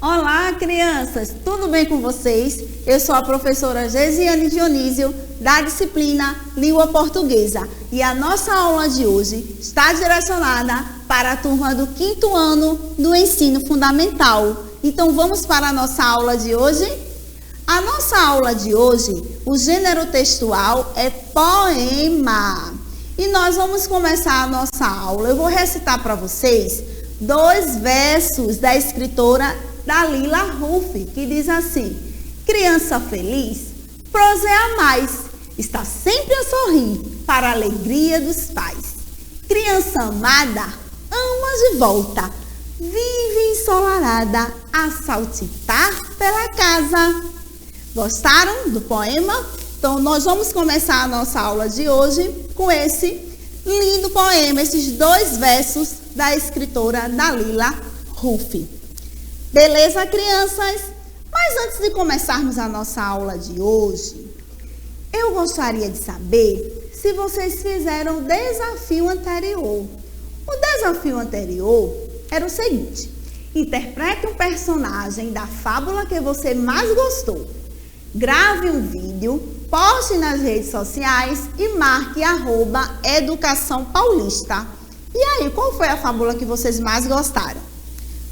Olá, crianças! Tudo bem com vocês? Eu sou a professora Gesiane Dionísio, da disciplina Língua Portuguesa. E a nossa aula de hoje está direcionada para a turma do 5º ano do ensino fundamental. Então, vamos para a nossa aula de hoje? A nossa aula de hoje, o gênero textual é poema. E nós vamos começar a nossa aula. Eu vou recitar para vocês 2 versos da escritora Dalila Ruff, que diz assim: criança feliz, proseia mais, está sempre a sorrir para a alegria dos pais. Criança amada, ama de volta, vive ensolarada a saltitar pela casa. Gostaram do poema? Então, nós vamos começar a nossa aula de hoje com esse lindo poema, esses 2 versos da escritora Dalila Ruff. Beleza, crianças? Mas antes de começarmos a nossa aula de hoje, eu gostaria de saber se vocês fizeram o desafio anterior. O desafio anterior era o seguinte: interprete um personagem da fábula que você mais gostou. Grave um vídeo, poste nas redes sociais e marque @Educação Paulista. E aí, qual foi a fábula que vocês mais gostaram?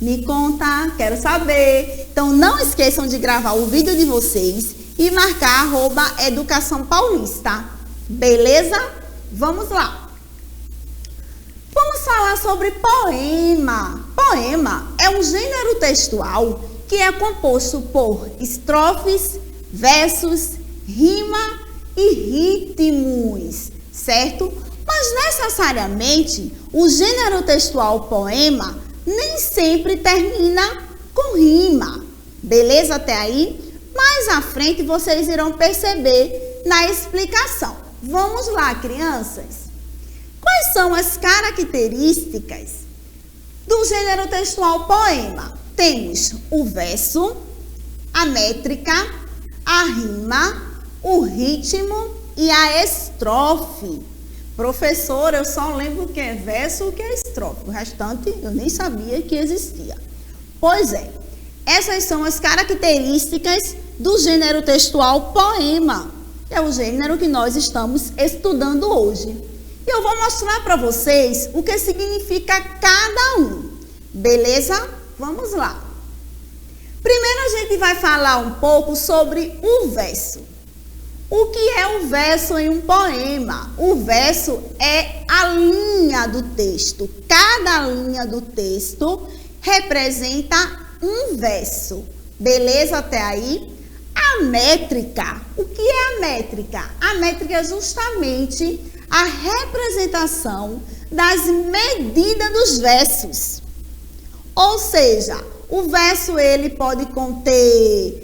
Me conta, quero saber. Então, não esqueçam de gravar o vídeo de vocês e marcar @Educação Paulista. Beleza? Vamos lá. Vamos falar sobre poema. Poema é um gênero textual que é composto por estrofes, versos, rima e ritmos, certo? Mas necessariamente o gênero textual poema nem sempre termina com rima. Beleza até aí? Mais à frente vocês irão perceber na explicação. Vamos lá, crianças. Quais são as características do gênero textual poema? Temos o verso, a métrica, a rima, o ritmo e a estrofe. Professora, eu só lembro o que é verso e o que é estrofe. O restante eu nem sabia que existia. Pois é, essas são as características do gênero textual poema. É o gênero que nós estamos estudando hoje. E eu vou mostrar para vocês o que significa cada um. Beleza? Vamos lá. Primeiro a gente vai falar um pouco sobre o verso. O que é o verso em um poema? O verso é a linha do texto. Cada linha do texto representa um verso. Beleza até aí? A métrica. O que é a métrica? A métrica é justamente a representação das medidas dos versos. Ou seja, o verso ele pode conter...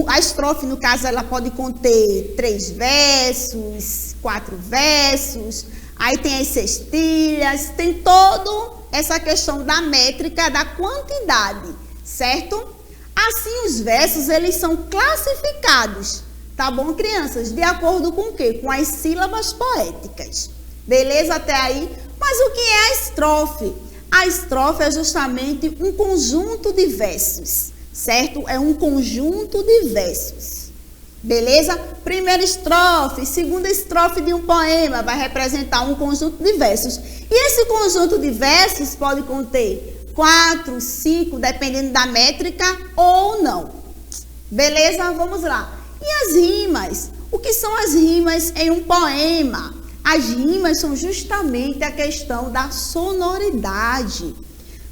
a estrofe, no caso, ela pode conter 3 versos, 4 versos, aí tem as cestilhas, tem toda essa questão da métrica, da quantidade, certo? Assim, os versos, eles são classificados, tá bom, crianças? De acordo com o quê? Com as sílabas poéticas. Beleza até aí? Mas o que é a estrofe? A estrofe é justamente um conjunto de versos. Certo? É um conjunto de versos. Beleza? Primeira estrofe, segunda estrofe de um poema vai representar um conjunto de versos. E esse conjunto de versos pode conter 4, 5, dependendo da métrica ou não. Beleza? Vamos lá. E as rimas? O que são as rimas em um poema? As rimas são justamente a questão da sonoridade.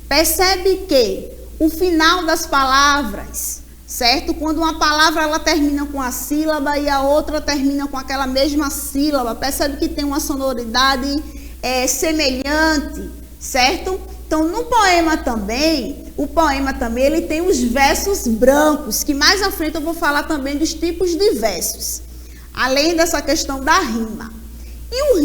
Percebe que o final das palavras, certo? Quando uma palavra ela termina com a sílaba e a outra termina com aquela mesma sílaba, percebe que tem uma sonoridade semelhante, certo? Então, no poema também, o poema também ele tem os versos brancos, que mais à frente eu vou falar também dos tipos de versos, além dessa questão da rima. E o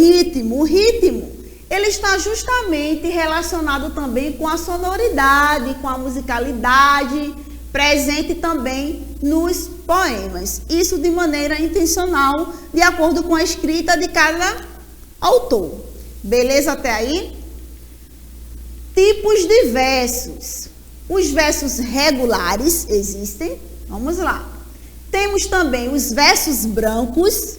ritmo ele está justamente relacionado também com a sonoridade, com a musicalidade, presente também nos poemas. Isso de maneira intencional, de acordo com a escrita de cada autor. Beleza até aí? Tipos de versos. Os versos regulares existem. Vamos lá. Temos também os versos brancos,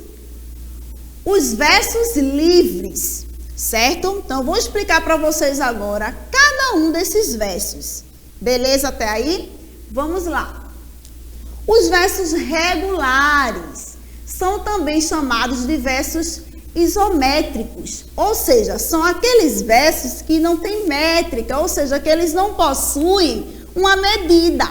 os versos livres, certo? Então, eu vou explicar para vocês agora cada um desses versos. Beleza até aí? Vamos lá. Os versos regulares são também chamados de versos isométricos, ou seja, são aqueles versos que não têm métrica, ou seja, que eles não possuem uma medida.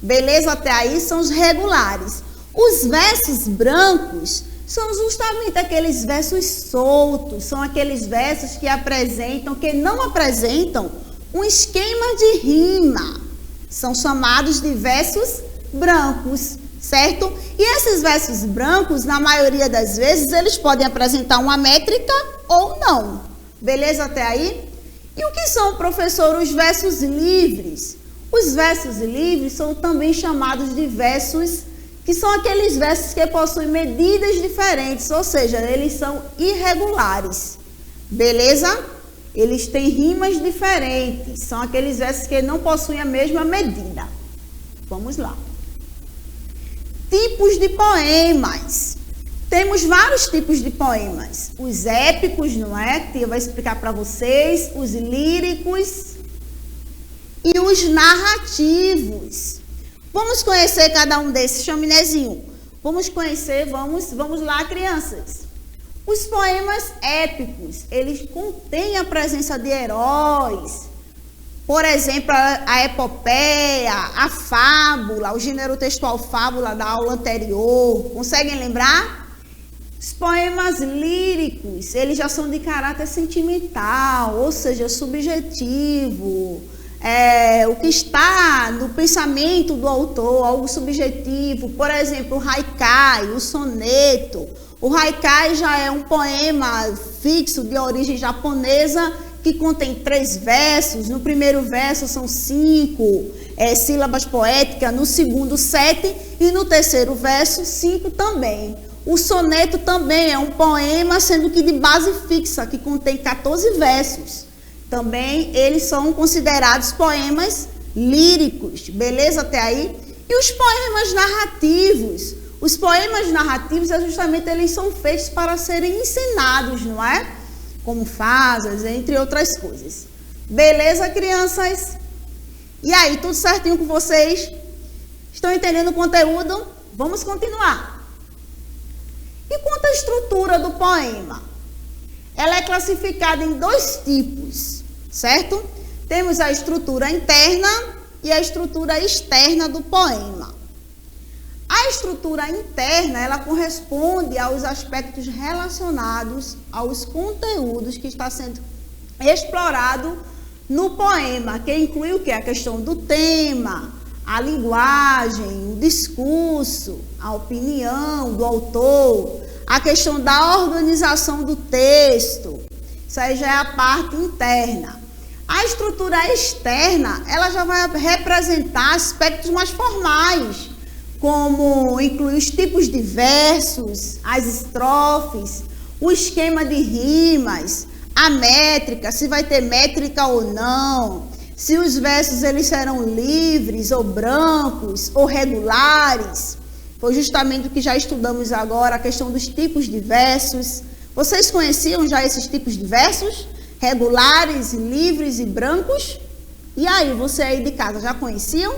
Beleza até aí? São os regulares. Os versos brancos são justamente aqueles versos soltos, são aqueles versos que não apresentam um esquema de rima. São chamados de versos brancos, certo? E esses versos brancos, na maioria das vezes, eles podem apresentar uma métrica ou não. Beleza até aí? E o que são, professor, os versos livres? Os versos livres são também chamados de versos que são aqueles versos que possuem medidas diferentes, ou seja, eles são irregulares. Beleza? Eles têm rimas diferentes, são aqueles versos que não possuem a mesma medida. Vamos lá. Tipos de poemas. Temos vários tipos de poemas. Os épicos, não é? Que eu vou explicar para vocês. Os líricos e os narrativos. Vamos conhecer cada um desses, Chaminézinho. Vamos conhecer, vamos lá, crianças. Os poemas épicos, eles contêm a presença de heróis. Por exemplo, a epopeia, a fábula, o gênero textual fábula da aula anterior. Conseguem lembrar? Os poemas líricos, eles já são de caráter sentimental, ou seja, subjetivo. O que está no pensamento do autor, algo subjetivo. Por exemplo, o haikai, o soneto. O haikai já é um poema fixo de origem japonesa que contém 3 versos. No primeiro verso são 5 sílabas poéticas, no segundo 7 e no terceiro verso 5 também. O soneto também é um poema, sendo que de base fixa, que contém 14 versos. Também eles são considerados poemas líricos, beleza até aí? E os poemas narrativos? Os poemas narrativos, justamente, eles são feitos para serem ensinados, não é? Como fases, entre outras coisas. Beleza, crianças? E aí, tudo certinho com vocês? Estão entendendo o conteúdo? Vamos continuar. E quanto à estrutura do poema? Ela é classificada em 2 tipos, certo? Temos a estrutura interna e a estrutura externa do poema. A estrutura interna, ela corresponde aos aspectos relacionados aos conteúdos que está sendo explorado no poema, que inclui o quê? A questão do tema, a linguagem, o discurso, a opinião do autor, a questão da organização do texto. Isso aí já é a parte interna. A estrutura externa, ela já vai representar aspectos mais formais, como incluir os tipos de versos, as estrofes, o esquema de rimas, a métrica, se vai ter métrica ou não, se os versos eles serão livres ou brancos ou regulares. Foi justamente o que já estudamos agora, a questão dos tipos de versos. Vocês conheciam já esses tipos de versos? Regulares, livres e brancos? E aí, você aí de casa, já conheciam?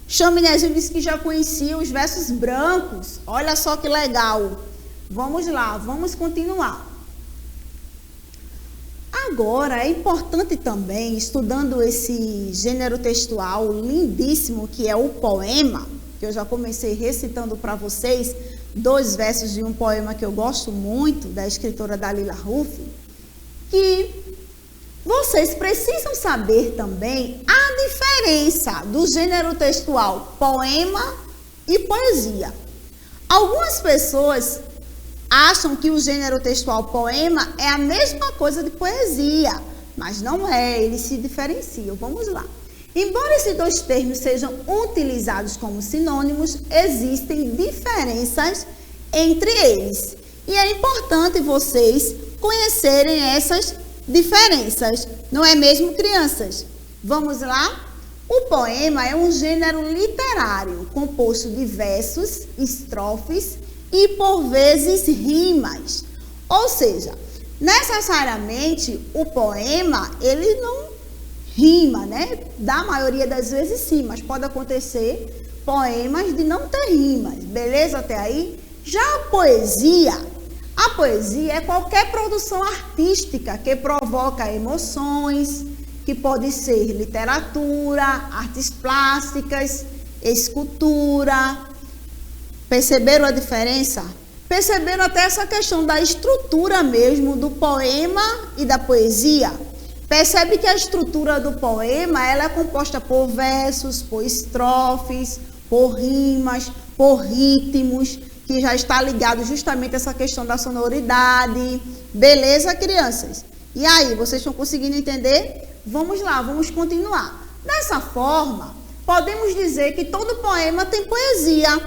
Chaminézinho disse que já conhecia os versos brancos. Olha só que legal. Vamos lá, vamos continuar. Agora, é importante também, estudando esse gênero textual lindíssimo que é o poema, que eu já comecei recitando para vocês 2 versos de um poema que eu gosto muito, da escritora Dalila Ruff, que vocês precisam saber também a diferença do gênero textual poema e poesia. Algumas pessoas acham que o gênero textual poema é a mesma coisa de poesia, mas não é, eles se diferenciam. Vamos lá. Embora esses 2 termos sejam utilizados como sinônimos, existem diferenças entre eles. E é importante vocês conhecerem essas diferenças, não é mesmo, crianças? Vamos lá? O poema é um gênero literário composto de versos, estrofes e, por vezes, rimas. Ou seja, necessariamente o poema, ele não rima, né? Da maioria das vezes sim, mas pode acontecer poemas de não ter rimas, beleza até aí? Já a poesia é qualquer produção artística que provoca emoções, que pode ser literatura, artes plásticas, escultura. Perceberam a diferença? Perceberam até essa questão da estrutura mesmo do poema e da poesia? Percebe que a estrutura do poema ela é composta por versos, por estrofes, por rimas, por ritmos, que já está ligado justamente a essa questão da sonoridade. Beleza, crianças? E aí, vocês estão conseguindo entender? Vamos lá, vamos continuar. Dessa forma, podemos dizer que todo poema tem poesia,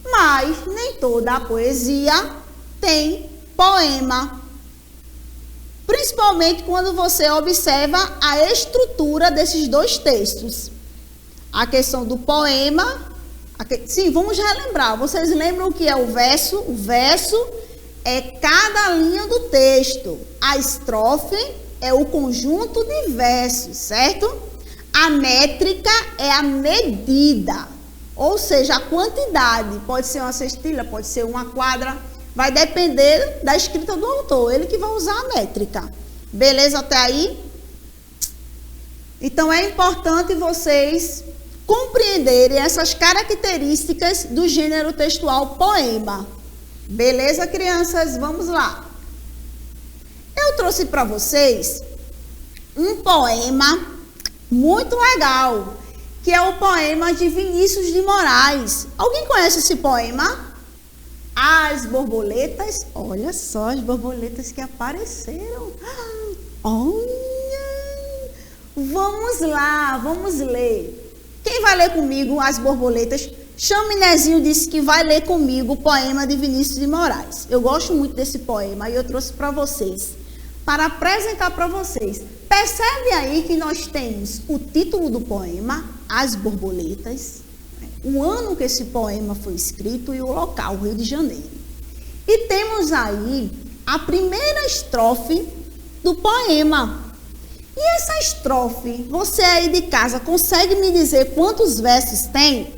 mas nem toda a poesia tem poema. Principalmente quando você observa a estrutura desses dois textos. A questão do poema, sim, vamos relembrar. Vocês lembram o que é o verso? O verso é cada linha do texto. A estrofe é o conjunto de versos, certo? A métrica é a medida, ou seja, a quantidade. Pode ser uma cestilha, pode ser uma quadra. Vai depender da escrita do autor, ele que vai usar a métrica. Beleza até aí? Então é importante vocês compreenderem essas características do gênero textual poema. Beleza, crianças? Vamos lá. Eu trouxe para vocês um poema muito legal, que é o poema de Vinícius de Moraes. Alguém conhece esse poema? As borboletas, olha só as borboletas que apareceram. Olha! Vamos lá, vamos ler. Quem vai ler comigo as borboletas? Chaminézinho disse que vai ler comigo o poema de Vinícius de Moraes. Eu gosto muito desse poema e eu trouxe para vocês, para apresentar para vocês. Percebe aí que nós temos o título do poema, As Borboletas, o ano que esse poema foi escrito e o local, Rio de Janeiro. E temos aí a primeira estrofe do poema. E essa estrofe, você aí de casa consegue me dizer quantos versos tem?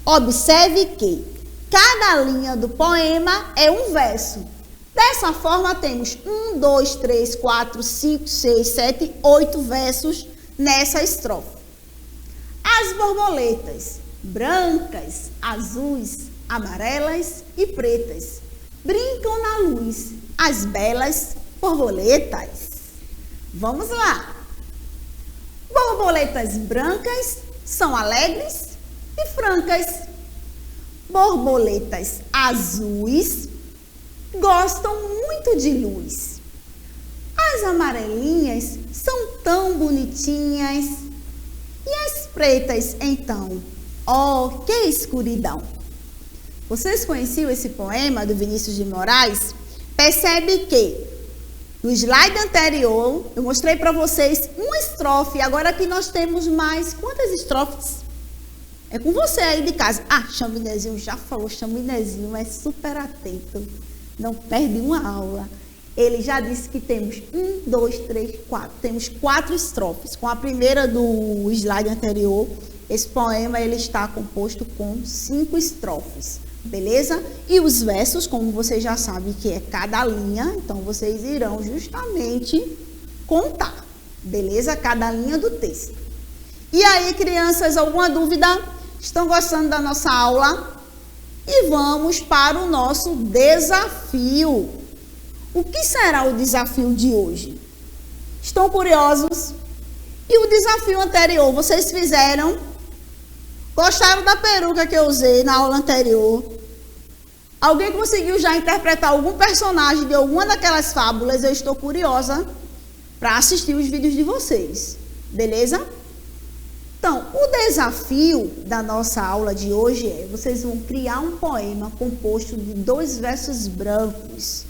Observe que cada linha do poema é um verso. Dessa forma, temos 1, 2, 3, 4, 5, 6, 7, 8 versos nessa estrofe. As borboletas, brancas, azuis, amarelas e pretas, brincam na luz, as belas borboletas. Vamos lá. Borboletas brancas são alegres e francas. Borboletas azuis gostam muito de luz. As amarelinhas são tão bonitinhas. E as pretas, então? Oh, que escuridão! Vocês conheciam esse poema do Vinícius de Moraes? Percebe que no slide anterior eu mostrei para vocês uma estrofe. Agora aqui nós temos mais quantas estrofes? É com você aí de casa. Ah, Chaminézinho já falou. Chaminézinho é super atento. Não perde uma aula. Ele já disse que temos 1, 2, 3, 4. Temos 4 estrofes. Com a primeira do slide anterior, esse poema ele está composto com 5 estrofes. Beleza? E os versos, como vocês já sabem que é cada linha, então vocês irão justamente contar. Beleza? Cada linha do texto. E aí, crianças, alguma dúvida? Estão gostando da nossa aula? E vamos para o nosso desafio. O que será o desafio de hoje? Estão curiosos? E o desafio anterior, vocês fizeram? Gostaram da peruca que eu usei na aula anterior? Alguém conseguiu já interpretar algum personagem de alguma daquelas fábulas? Eu estou curiosa para assistir os vídeos de vocês. Beleza? Então, o desafio da nossa aula de hoje é, vocês vão criar um poema composto de 2 versos brancos.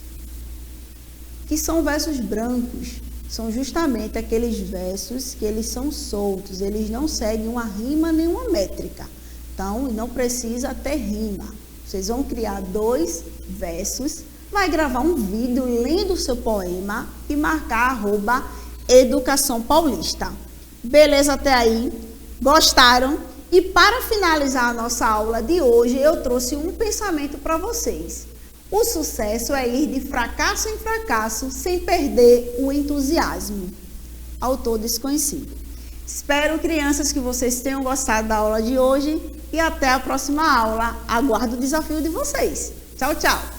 Que são versos brancos? são justamente aqueles versos que eles são soltos, eles não seguem uma rima nem uma métrica. Então, não precisa ter rima. Vocês vão criar 2 versos, vai gravar um vídeo lendo o seu poema e marcar @Educação Paulista. Beleza até aí? Gostaram? E para finalizar a nossa aula de hoje, eu trouxe um pensamento para vocês. O sucesso é ir de fracasso em fracasso sem perder o entusiasmo. Autor desconhecido. Espero, crianças, que vocês tenham gostado da aula de hoje e até a próxima aula. Aguardo o desafio de vocês. Tchau, tchau!